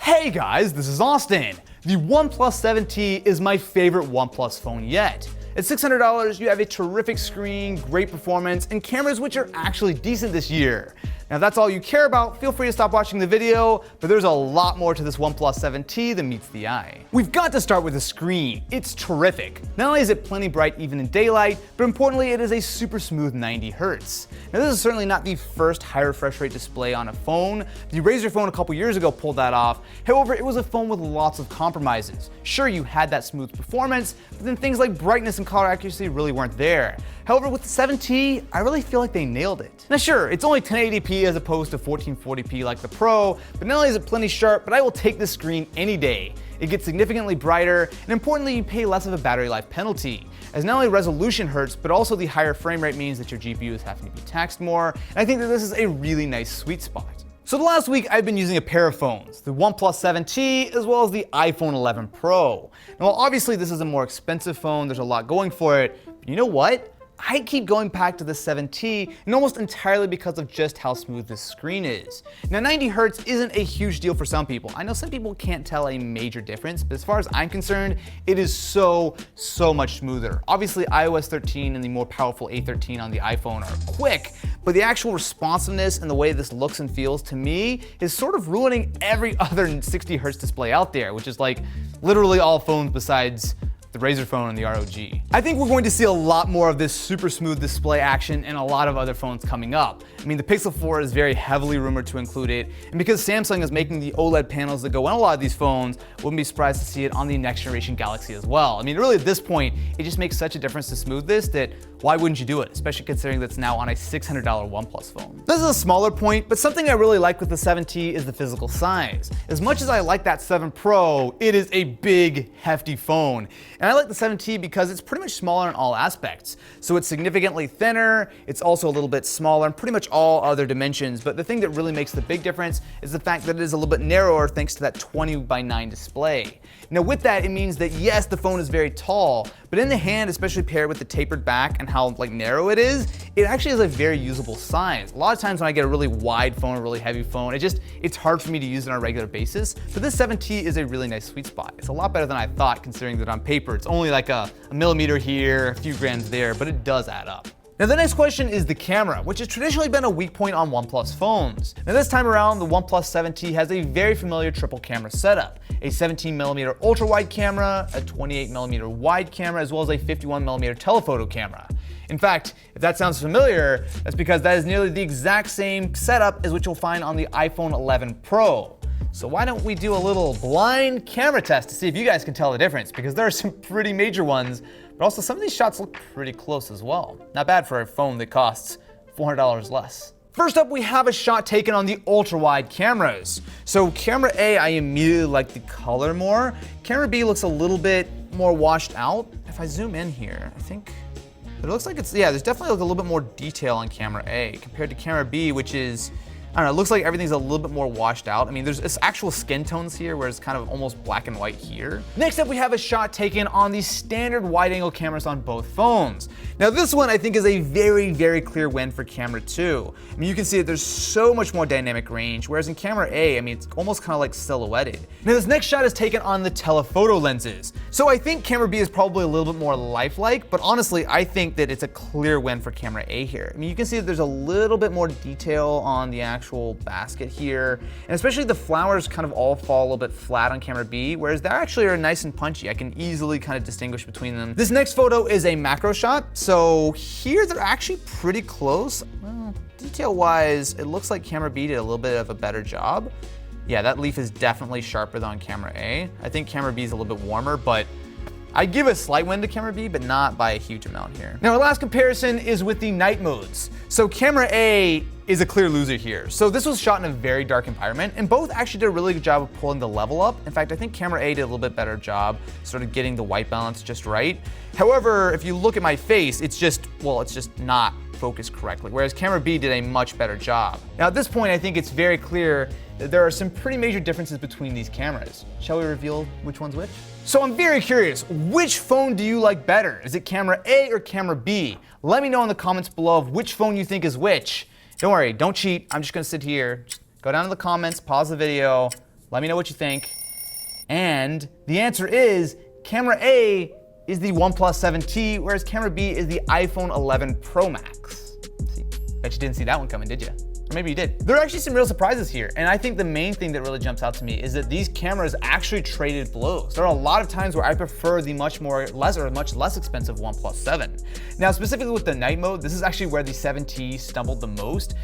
Hey guys, this is Austin. The OnePlus 7T is my favorite OnePlus phone yet. At $600, you have a terrific screen, great performance, and cameras which are actually decent this year. Now if that's all you care about, feel free to stop watching the video, but there's a lot more to this OnePlus 7T than meets the eye. We've got to start with the screen. It's terrific. Not only is it plenty bright even in daylight, but importantly it is a super smooth 90 Hz. Now this is certainly not the first high refresh rate display on a phone. The Razr phone a couple years ago pulled that off. However, it was a phone with lots of compromises. Sure, you had that smooth performance, but then things like brightness and color accuracy really weren't there. However, with the 7T, I really feel like they nailed it. Now sure, it's only 1080p as opposed to 1440p like the Pro, but not only is it plenty sharp, but I will take this screen any day. It gets significantly brighter, and importantly, you pay less of a battery life penalty, as not only resolution hurts, but also the higher frame rate means that your GPU is having to be taxed more, and I think that this is a really nice sweet spot. So the last week I've been using a pair of phones, the OnePlus 7T as well as the iPhone 11 Pro. Now while obviously this is a more expensive phone, there's a lot going for it, but you know what? I keep going back to the 7T, and almost entirely because of just how smooth this screen is. Now 90 Hz isn't a huge deal for some people. I know some people can't tell a major difference, but as far as I'm concerned, it is so much smoother. Obviously iOS 13 and the more powerful A13 on the iPhone are quick, but the actual responsiveness and the way this looks and feels to me is sort of ruining every other 60 Hz display out there, which is like literally all phones besides the Razr phone and the ROG. I think we're going to see a lot more of this super smooth display action in a lot of other phones coming up. I mean, the Pixel 4 is very heavily rumored to include it, and because Samsung is making the OLED panels that go on a lot of these phones, wouldn't be surprised to see it on the next generation Galaxy as well. I mean, really at this point, it just makes such a difference to smooth this that why wouldn't you do it, especially considering that's now on a $600 OnePlus phone. This is a smaller point, but something I really like with the 7T is the physical size. As much as I like that 7 Pro, it is a big, hefty phone. And I like the 7T because it's pretty much smaller in all aspects. So it's significantly thinner, it's also a little bit smaller in pretty much all other dimensions, but the thing that really makes the big difference is the fact that it is a little bit narrower thanks to that 20:9 display. Now with that, it means that yes, the phone is very tall, but in the hand, especially paired with the tapered back and how narrow it is actually is a very usable size. A lot of times when I get a really wide phone, a really heavy phone, it's hard for me to use it on a regular basis, but this 7T is a really nice sweet spot. It's a lot better than I thought considering that on paper, it's only like a millimeter here, a few grams there, but it does add up. Now the next question is the camera, which has traditionally been a weak point on OnePlus phones. Now this time around, the OnePlus 7T has a very familiar triple camera setup. A 17mm ultra wide camera, a 28mm wide camera, as well as a 51mm telephoto camera. In fact, if that sounds familiar, that's because that is nearly the exact same setup as what you'll find on the iPhone 11 Pro. So why don't we do a little blind camera test to see if you guys can tell the difference, because there are some pretty major ones, but also some of these shots look pretty close as well. Not bad for a phone that costs $400 less. First up, we have a shot taken on the ultra-wide cameras. So camera A, I immediately like the color more. Camera B looks a little bit more washed out. If I zoom in here, I think it looks like there's definitely like a little bit more detail on camera A compared to camera B, which is, I don't know, it looks like everything's a little bit more washed out. I mean, there's actual skin tones here where it's kind of almost black and white here. Next up, we have a shot taken on the standard wide-angle cameras on both phones. Now this one I think is a very clear win for camera 2. I mean, you can see that there's so much more dynamic range, whereas in camera A, I mean, it's almost kind of like silhouetted. Now this next shot is taken on the telephoto lenses. So I think camera B is probably a little bit more lifelike, but honestly, I think that it's a clear win for camera A here. I mean, you can see that there's a little bit more detail on the actual basket here, and especially the flowers kind of all fall a little bit flat on camera B, whereas they actually are nice and punchy. I can easily kind of distinguish between them. This next photo is a macro shot, so here they're actually pretty close. Well, detail-wise, it looks like camera B did a little bit of a better job. Yeah, that leaf is definitely sharper than on camera A. I think camera B is a little bit warmer, but I give a slight win to camera B, but not by a huge amount here. Now our last comparison is with the night modes. So camera A is a clear loser here. So this was shot in a very dark environment, and both actually did a really good job of pulling the level up. In fact, I think camera A did a little bit better job sort of getting the white balance just right. However, if you look at my face, it's just not focused correctly, whereas camera B did a much better job. Now at this point, I think it's very clear that there are some pretty major differences between these cameras. Shall we reveal which one's which? So I'm very curious, which phone do you like better? Is it camera A or camera B? Let me know in the comments below of which phone you think is which. Don't worry, don't cheat. I'm just gonna sit here, just go down to the comments, pause the video, Let me know what you think. And the answer is camera A is the OnePlus 7T, whereas camera B is the iPhone 11 Pro Max. See, bet you didn't see that one coming, did you? Or maybe you did. There are actually some real surprises here, and I think the main thing that really jumps out to me is that these cameras actually traded blows. There are a lot of times where I prefer the much less expensive OnePlus 7. Now, specifically with the night mode, this is actually where the 7T stumbled the most.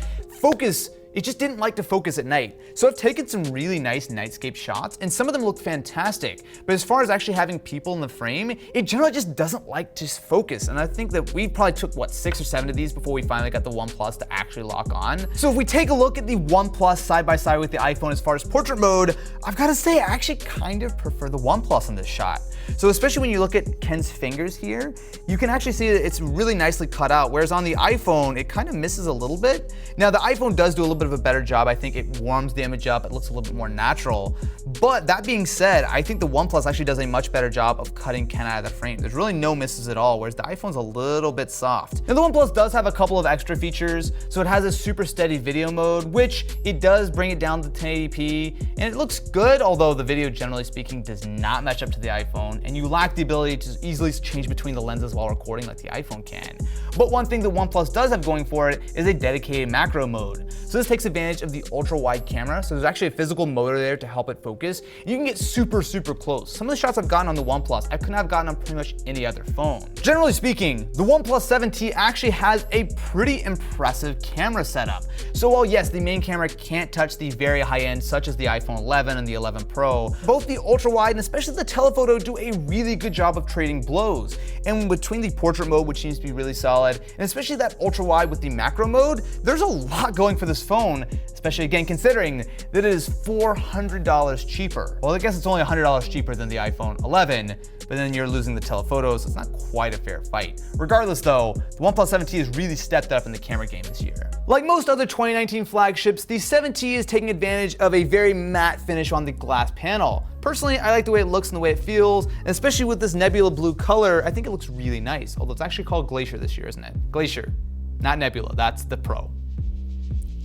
Focus, it just didn't like to focus at night. So I've taken some really nice nightscape shots, and some of them look fantastic. But as far as actually having people in the frame, it generally just doesn't like to focus. And I think that we probably took, what, 6 or 7 of these before we finally got the OnePlus to actually lock on. So if we take a look at the OnePlus side by side with the iPhone as far as portrait mode, I've got to say I actually kind of prefer the OnePlus in this shot. So especially when you look at Ken's fingers here, you can actually see that it's really nicely cut out, whereas on the iPhone, it kind of misses a little bit. Now the iPhone does do a little bit of a better job. I think it warms the image up, it looks a little bit more natural. But that being said, I think the OnePlus actually does a much better job of cutting Ken out of the frame. There's really no misses at all, whereas the iPhone's a little bit soft. Now the OnePlus does have a couple of extra features. So it has a super steady video mode, which it does bring it down to 1080p, and it looks good, although the video, generally speaking, does not match up to the iPhone, and you lack the ability to easily change between the lenses while recording like the iPhone can. But one thing that OnePlus does have going for it is a dedicated macro mode. So this takes advantage of the ultra wide camera. So there's actually a physical motor there to help it focus. You can get super close. Some of the shots I've gotten on the OnePlus, I couldn't have gotten on pretty much any other phone. Generally speaking, the OnePlus 7T actually has a pretty impressive camera setup. So while yes, the main camera can't touch the very high end, such as the iPhone 11 and the 11 Pro, both the ultra wide and especially the telephoto do a really good job of trading blows. And between the portrait mode, which seems to be really solid, and especially that ultra wide with the macro mode, there's a lot going for this phone, especially again considering that it is $400 cheaper. Well, I guess it's only $100 cheaper than the iPhone 11, but then you're losing the telephoto, so it's not quite a fair fight. Regardless though, the OnePlus 7T has really stepped up in the camera game this year. Like most other 2019 flagships, the 7T is taking advantage of a very matte finish on the glass panel. Personally, I like the way it looks and the way it feels, and especially with this nebula blue color, I think it looks really nice. Although it's actually called Glacier this year, isn't it? Glacier, not Nebula, that's the Pro.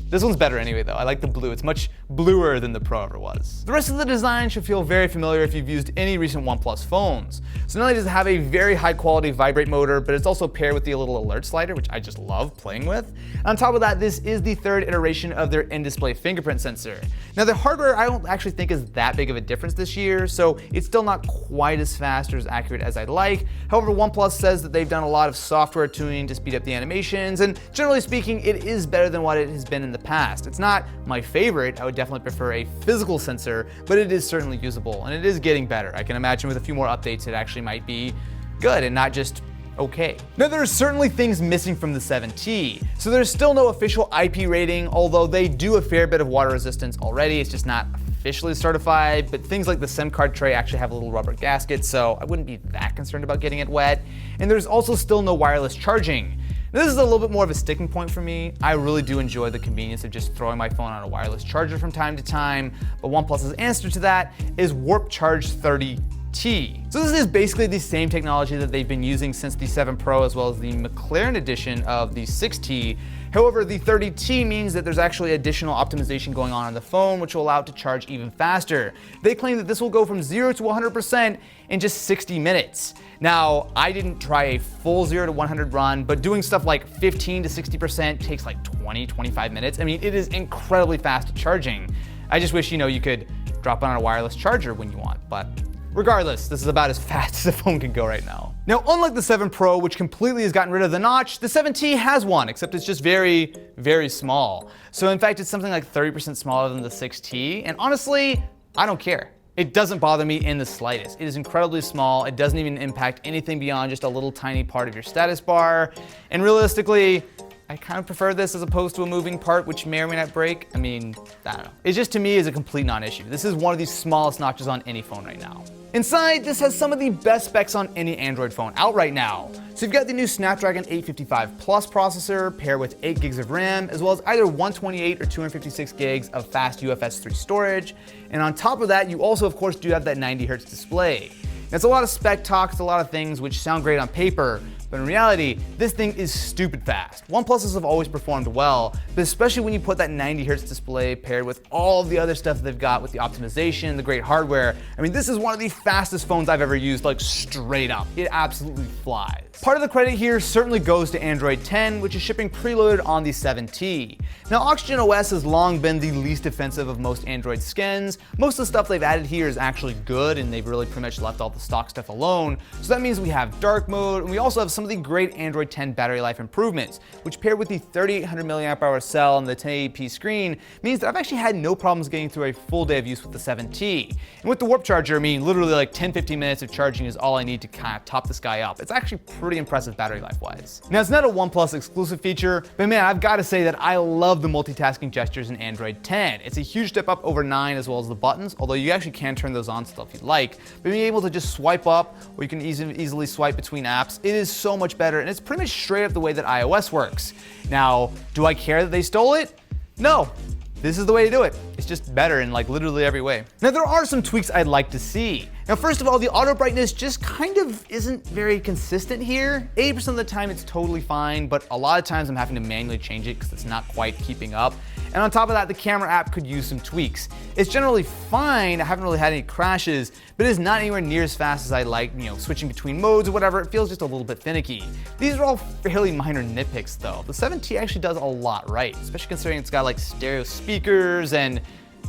This one's better anyway though, I like the blue. It's much bluer than the Pro ever was. The rest of the design should feel very familiar if you've used any recent OnePlus phones. So not only does it have a very high quality vibrate motor, but it's also paired with the little alert slider, which I just love playing with. And on top of that, this is the third iteration of their in-display fingerprint sensor. Now the hardware I don't actually think is that big of a difference this year, so it's still not quite as fast or as accurate as I'd like. However, OnePlus says that they've done a lot of software tuning to speed up the animations, and generally speaking, it is better than what it has been in the past. It's not my favorite, I would definitely prefer a physical sensor, but it is certainly usable, and it is getting better. I can imagine with a few more updates it actually might be good and not just okay. Now there are certainly things missing from the 7T. So there's still no official IP rating, although they do a fair bit of water resistance already. It's just not officially certified, but things like the SIM card tray actually have a little rubber gasket, so I wouldn't be that concerned about getting it wet. And there's also still no wireless charging. Now, this is a little bit more of a sticking point for me. I really do enjoy the convenience of just throwing my phone on a wireless charger from time to time, but OnePlus's answer to that is Warp Charge 30T. So this is basically the same technology that they've been using since the 7 Pro as well as the McLaren edition of the 6T. However, the 30T means that there's actually additional optimization going on the phone, which will allow it to charge even faster. They claim that this will go from 0 to 100% in just 60 minutes. Now, I didn't try a full 0 to 100 run, but doing stuff like 15 to 60% takes like 20, 25 minutes. I mean, it is incredibly fast at charging. I just wish, you could drop it on a wireless charger when you want, but regardless, this is about as fast as the phone can go right now. Now, unlike the 7 Pro, which completely has gotten rid of the notch, the 7T has one, except it's just very, very small. So in fact, it's something like 30% smaller than the 6T, and honestly, I don't care. It doesn't bother me in the slightest. It is incredibly small. It doesn't even impact anything beyond just a little tiny part of your status bar. And realistically, I kind of prefer this as opposed to a moving part, which may or may not break. I mean, I don't know. It just, to me, is a complete non-issue. This is one of the smallest notches on any phone right now. Inside, this has some of the best specs on any Android phone out right now. So you've got the new Snapdragon 855 Plus processor paired with 8 gigs of RAM, as well as either 128 or 256 gigs of fast UFS 3 storage. And on top of that, you also, of course, do have that 90 Hz display. It's a lot of spec talk, it's a lot of things which sound great on paper, But in reality, this thing is stupid fast. OnePluses have always performed well, but especially when you put that 90Hz display paired with all of the other stuff they've got with the optimization, the great hardware. I mean, this is one of the fastest phones I've ever used, like straight up. It absolutely flies. Part of the credit here certainly goes to Android 10, which is shipping preloaded on the 7T. Now, Oxygen OS has long been the least offensive of most Android skins. Most of the stuff they've added here is actually good, and they've really pretty much left all the stock stuff alone. So that means we have dark mode, and we also have some of the great Android 10 battery life improvements, which paired with the 3800 mAh cell and the 1080p screen means that I've actually had no problems getting through a full day of use with the 7T. And with the Warp Charger, I mean, literally like 10-15 minutes of charging is all I need to kind of top this guy up. It's actually pretty impressive battery life-wise. Now, it's not a OnePlus exclusive feature, but man, I've got to say that I love the multitasking gestures in Android 10. It's a huge step up over 9 as well as the buttons, although you actually can turn those on still if you'd like. But being able to just swipe up, or you can easily swipe between apps, it is so much better, and it's pretty much straight up the way that iOS works. Now, do I care that they stole it? No. This is the way to do it. It's just better in like literally every way. Now, there are some tweaks I'd like to see. Now, first of all, the auto brightness just kind of isn't very consistent here. 80% of the time it's totally fine, but a lot of times I'm having to manually change it because it's not quite keeping up. And on top of that, the camera app could use some tweaks. It's generally fine, I haven't really had any crashes, but it is not anywhere near as fast as I like, switching between modes or whatever. It feels just a little bit finicky. These are all fairly minor nitpicks though. The 7T actually does a lot right, especially considering it's got like stereo speakers and,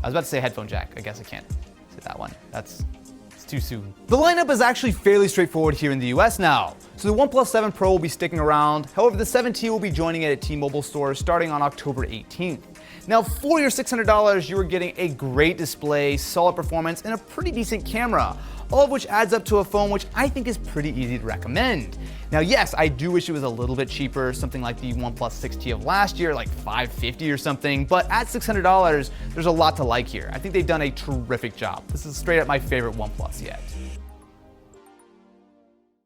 I was about to say headphone jack, I guess I can't say that one. It's too soon. The lineup is actually fairly straightforward here in the US now. So the OnePlus 7 Pro will be sticking around. However, the 7T will be joining it at T-Mobile stores starting on October 18th. Now, for your $600, you are getting a great display, solid performance, and a pretty decent camera, all of which adds up to a phone which I think is pretty easy to recommend. Now, yes, I do wish it was a little bit cheaper, something like the OnePlus 6T of last year, like $550 or something, but at $600, there's a lot to like here. I think they've done a terrific job. This is straight up my favorite OnePlus yet.